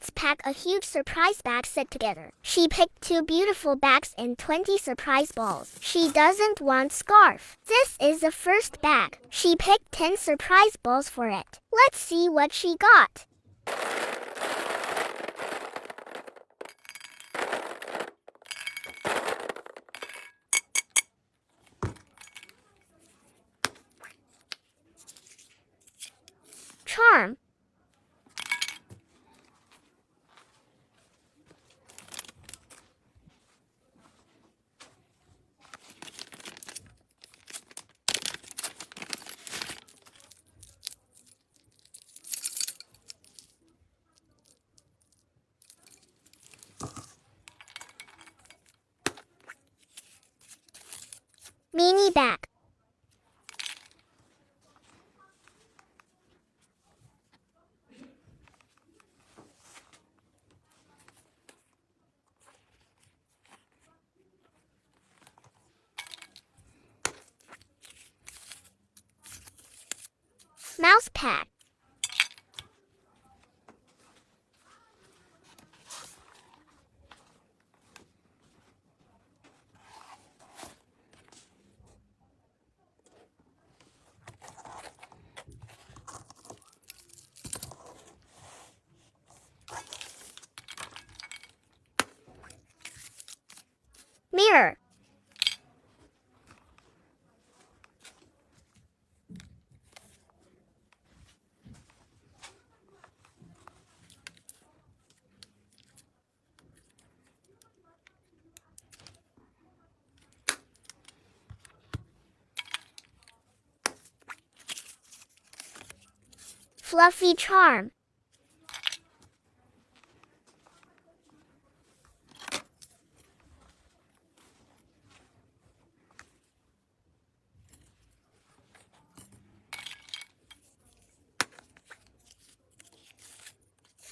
Let's pack a huge surprise bag set together. She picked 2 beautiful bags and 20 surprise balls. She doesn't want scarf. This is the first bag. She picked 10 surprise balls for it. Let's see what she got. Charm. Mini bag. Mouse pad. Mirror. Fluffy charm.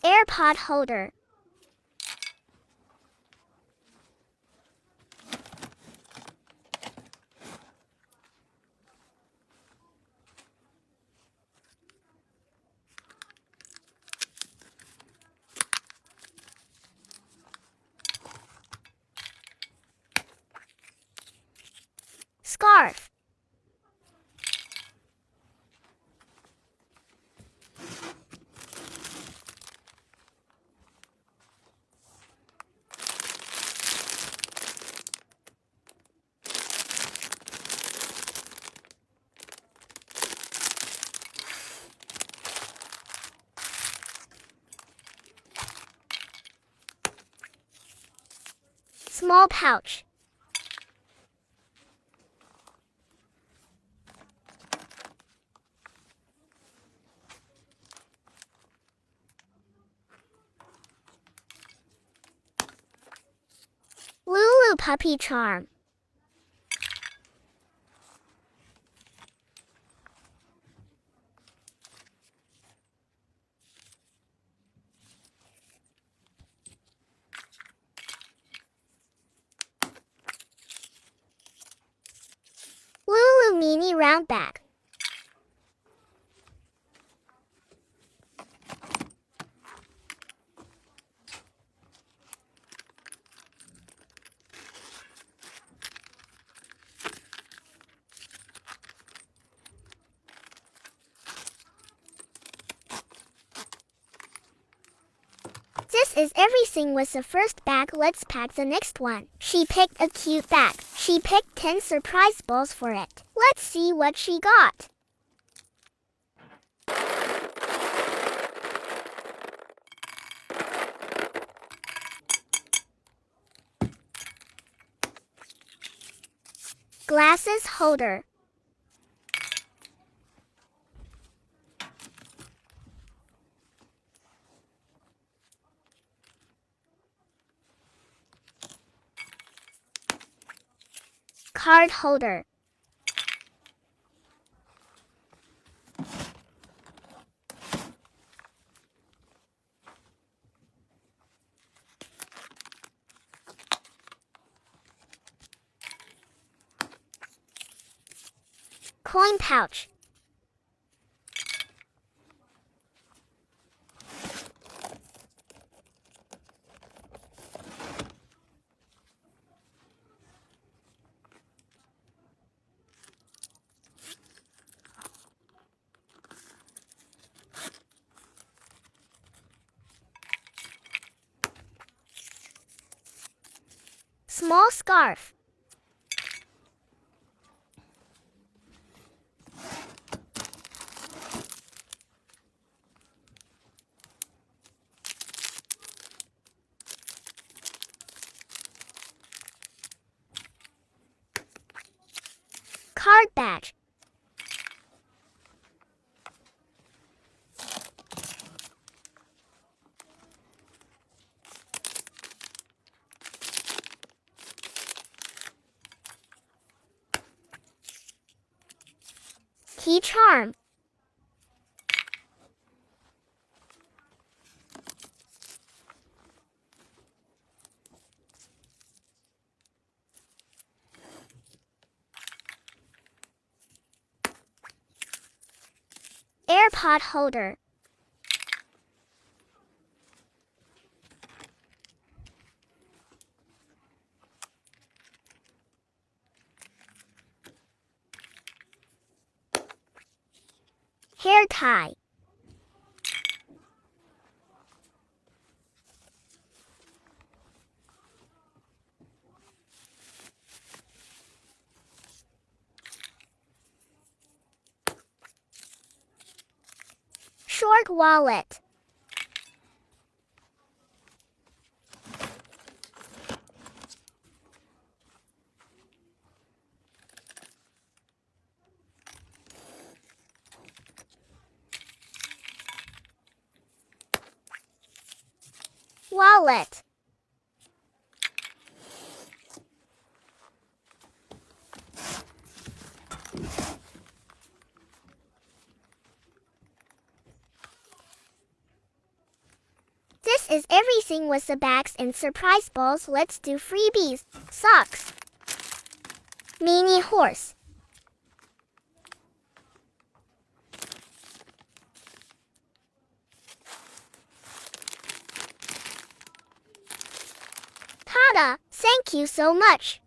AirPod holder. Scarf. Small pouch. Lulu puppy charm. Lulu mini round bag. This is everything with the first bag. Let's pack the next one. She picked a cute bag. She picked 10 surprise balls for it. Let's see what she got. Glasses holder. Card holder. Coin pouch. Small scarf. Card badge. Key charm. AirPod holder. Hair tie. Short wallet. Wallet. This is everything with the bags and surprise balls. Let's do freebies. Socks. Mini horse. Tada! Thank you so much.